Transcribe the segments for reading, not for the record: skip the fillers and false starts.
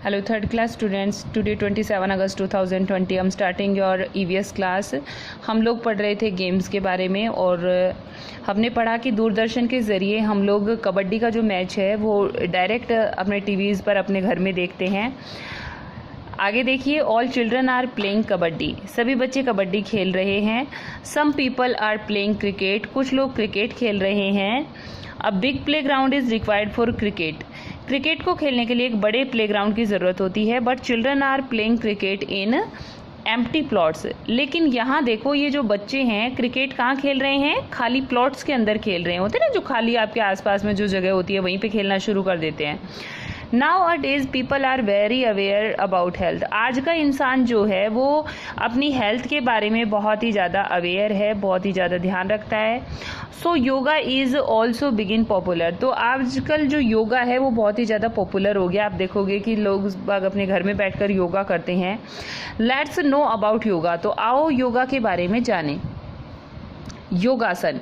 Hello third class students, today 27 August 2020 I'm starting your EVS class. हम लोग पढ़ रहे थे गेम्स के बारे में और हमने पढ़ा कि दूरदर्शन के ज़रिए हम लोग कबड्डी का जो मैच है वो डायरेक्ट अपने टीवीज़ पर अपने घर में देखते हैं। आगे देखिए, all children are playing kabaddi, सभी बच्चे कबड्डी खेल रहे हैं। Some people are playing cricket, कुछ लोग क्रिकेट खेल रहे हैं। A big play ground is required for cricket, cricket को खेलने के लिए एक बड़े प्लेग्राउंड की ज़रूरत होती है। But children are playing cricket in empty plots, लेकिन यहाँ देखो ये जो बच्चे हैं क्रिकेट कहाँ खेल रहे हैं, खाली प्लॉट्स के अंदर खेल रहे हैं। होते हैं ना जो खाली आपके आसपास में जो जगह होती है वहीं पे खेलना शुरू कर देते हैं। Nowadays people are very aware about health, आज का इंसान जो है वो अपनी हेल्थ के बारे में बहुत ही ज़्यादा अवेयर है, बहुत ही ज़्यादा ध्यान रखता है। So yoga is also begin popular, तो आजकल जो योगा है वो बहुत ही ज़्यादा पॉपुलर हो गया। आप देखोगे कि लोग बाग अपने घर में बैठकर योगा करते हैं। लेट्स नो अबाउट योगा, तो आओ योगा के बारे में जानें। योगासन,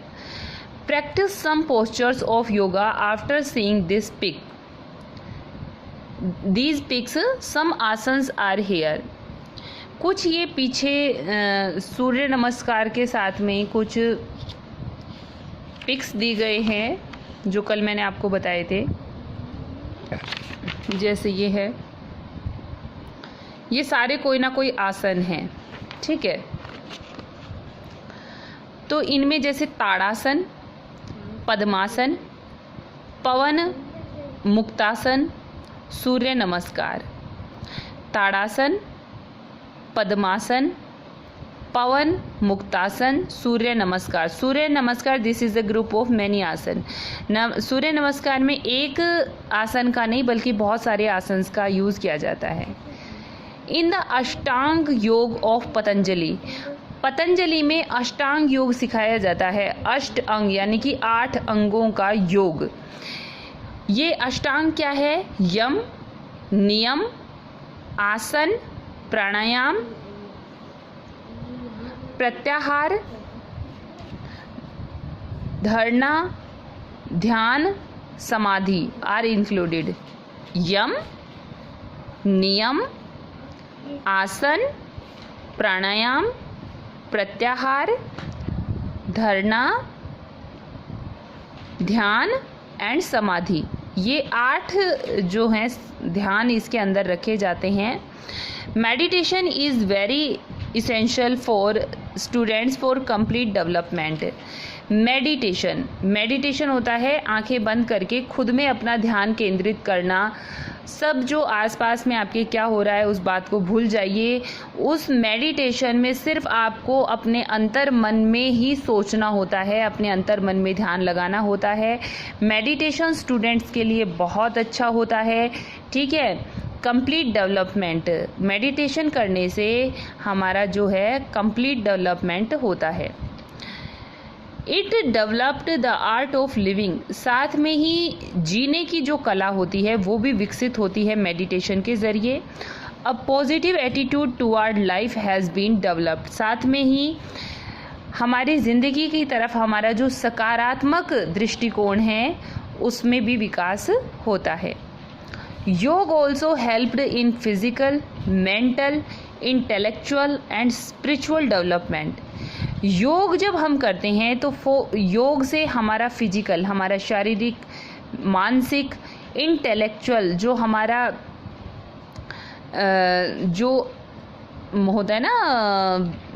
practice some postures of yoga after seeing this pic, these pics some asanas are here. कुछ ये पीछे सूर्य नमस्कार के साथ में कुछ पिक्स दी गए हैं जो कल मैंने आपको बताए थे। जैसे ये है, ये सारे कोई ना कोई आसन हैं, ठीक है। तो इनमें जैसे ताड़ासन, पद्मासन, पवन मुक्तासन, सूर्य नमस्कार। ताड़ासन, पद्मासन, पवन मुक्तासन, सूर्य नमस्कार। सूर्य नमस्कार this is a group of many आसन। सूर्य नमस्कार में एक आसन का नहीं बल्कि बहुत सारे आसन का यूज़ किया जाता है। इन द अष्टांग योग ऑफ पतंजलि, पतंजलि में अष्टांग योग सिखाया जाता है। अष्ट अंग यानी कि 8 अंगों का योग। ये अष्टांग क्या है? यम, नियम, आसन, प्राणायाम, प्रत्याहार, धारणा, ध्यान, समाधि आर इंक्लूडेड। यम, नियम, आसन, प्राणायाम, प्रत्याहार, धारणा, ध्यान एंड समाधि, ये 8 जो हैं ध्यान इसके अंदर रखे जाते हैं। Meditation is very essential for students for complete development. Meditation होता है आंखें बंद करके खुद में अपना ध्यान केंद्रित करना। सब जो आसपास में आपके क्या हो रहा है उस बात को भूल जाइए। उस मेडिटेशन में सिर्फ आपको अपने अंतर मन में ही सोचना होता है, अपने अंतर मन में ध्यान लगाना होता है। मेडिटेशन स्टूडेंट्स के लिए बहुत अच्छा होता है, ठीक है। कंप्लीट डेवलपमेंट, मेडिटेशन करने से हमारा जो है कंप्लीट डेवलपमेंट होता है। It developed the art of living, साथ में ही जीने की जो कला होती है वो भी विकसित होती है मेडिटेशन के ज़रिए। A positive attitude toward life has been developed, साथ में ही हमारी ज़िंदगी की तरफ हमारा जो सकारात्मक दृष्टिकोण है उसमें भी विकास होता है। योग also helped in physical, mental, intellectual and spiritual development. योग जब हम करते हैं तो योग से हमारा फिजिकल, हमारा शारीरिक, मानसिक, इंटेलेक्चुअल जो हमारा जो होता है ना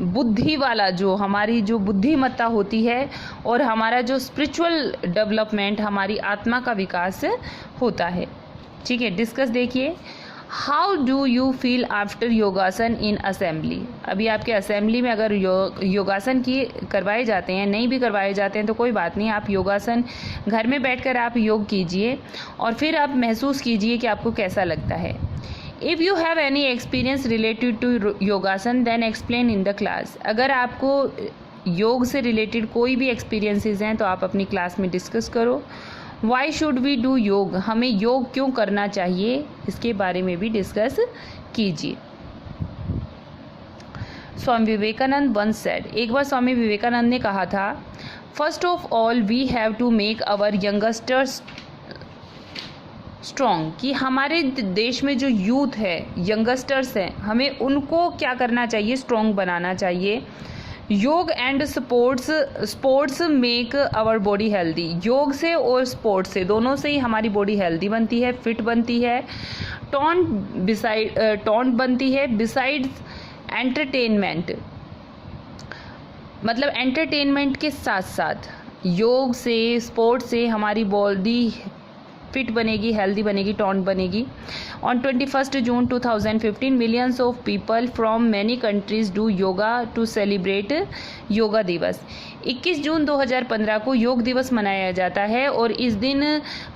बुद्धि वाला, जो हमारी जो बुद्धिमत्ता होती है, और हमारा जो स्पिरिचुअल डेवलपमेंट, हमारी आत्मा का विकास होता है, ठीक है। डिस्कस देखिए। How do you feel after योगासन इन असेंबली। अभी आपके असेंबली में अगर योगासन करवाए जाते हैं, नहीं भी करवाए जाते हैं तो कोई बात नहीं, आप योगासन घर में बैठकर आप योग कीजिए और फिर आप महसूस कीजिए कि आपको कैसा लगता है। If you have any experience related to yogasana then explain in the class. अगर आपको योग से रिलेटेड कोई भी एक्सपीरियंसेस हैं तो आप अपनी क्लास में डिस्कस करो। वाई शुड वी डू योग, हमें योग क्यों करना चाहिए, इसके बारे में भी डिस्कस कीजिए। स्वामी विवेकानंद वंस सेड, एक बार स्वामी विवेकानंद ने कहा था, first of all we have to make our youngsters strong, कि हमारे देश में जो यूथ है, यंगस्टर्स हैं, हमें उनको क्या करना चाहिए, स्ट्रॉन्ग बनाना चाहिए। योग and sports make our body healthy, योग से और स्पोर्ट्स से, दोनों से ही हमारी बॉडी हेल्दी बनती है, फिट बनती है, टॉन्ट बनती है। बिसाइड्स एंटरटेनमेंट, मतलब एंटरटेनमेंट के साथ साथ योग से, स्पोर्ट्स से हमारी बॉडी फिट बनेगी, हेल्दी बनेगी, टॉन्ट बनेगी। On 21 June 2015 millions of people from many countries do yoga to celebrate yoga दिवस। 21 जून 2015 को योग दिवस मनाया जाता है और इस दिन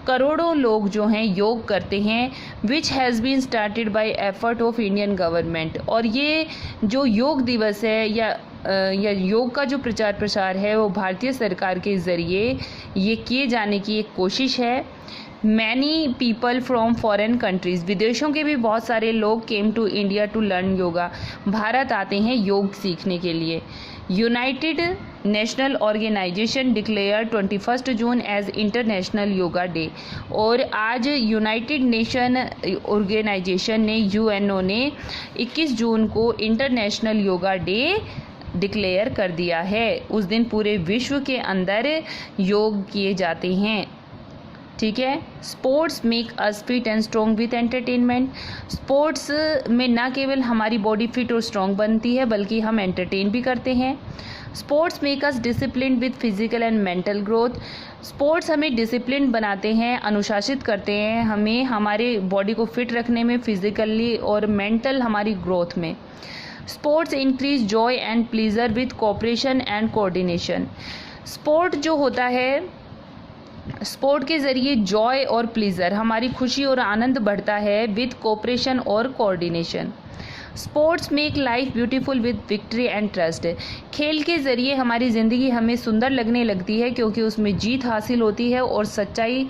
करोड़ों लोग जो हैं योग करते हैं, which has been started by effort of Indian government. और ये जो योग दिवस है या योग का जो प्रचार प्रसार है वो भारतीय सरकार के ज़रिए ये किए जाने की एक कोशिश है। Many people from foreign countries, विदेशों के भी बहुत सारे लोग came to India to learn yoga, Bharat आते हैं योग सीखने के लिए। United National Organization declare 21 June as International Yoga Day, और आज यूनाइटेड नेशन ऑर्गेनाइजेशन ने, यूएनओ ने 21 जून को इंटरनेशनल योगा डे डिक्लेयर कर दिया है। उस दिन पूरे विश्व के अंदर योग किए जाते हैं, ठीक है। Sports make us fit and strong with entertainment, sports में ना केवल हमारी बॉडी फिट और स्ट्रॉन्ग बनती है बल्कि हम एंटरटेन भी करते हैं। Sports make us discipline with physical and mental growth, sports हमें डिसिप्लिन बनाते हैं, अनुशासित करते हैं हमें हमारे बॉडी को फिट रखने में, फिजिकली और मेंटल हमारी ग्रोथ में। Sports increase Joy and pleaser with cooperation and coordination, sport जो होता है, स्पोर्ट के ज़रिए जॉय और प्लीज़र, हमारी खुशी और आनंद बढ़ता है, विद कोऑपरेशन और coordination. Sports make life beautiful with victory and trust, खेल के ज़रिए हमारी ज़िंदगी हमें सुंदर लगने लगती है क्योंकि उसमें जीत हासिल होती है और सच्चाई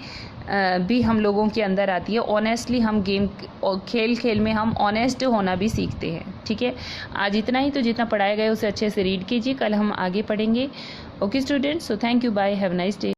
भी हम लोगों के अंदर आती है। ऑनेस्टली हम गेम और खेल में हम ऑनेस्ट होना भी सीखते हैं, ठीक है। आज इतना ही, तो जितना पढ़ाया गया उसे अच्छे से रीड कीजिए, कल हम आगे पढ़ेंगे। Okay students, so thank you, bye, have nice day.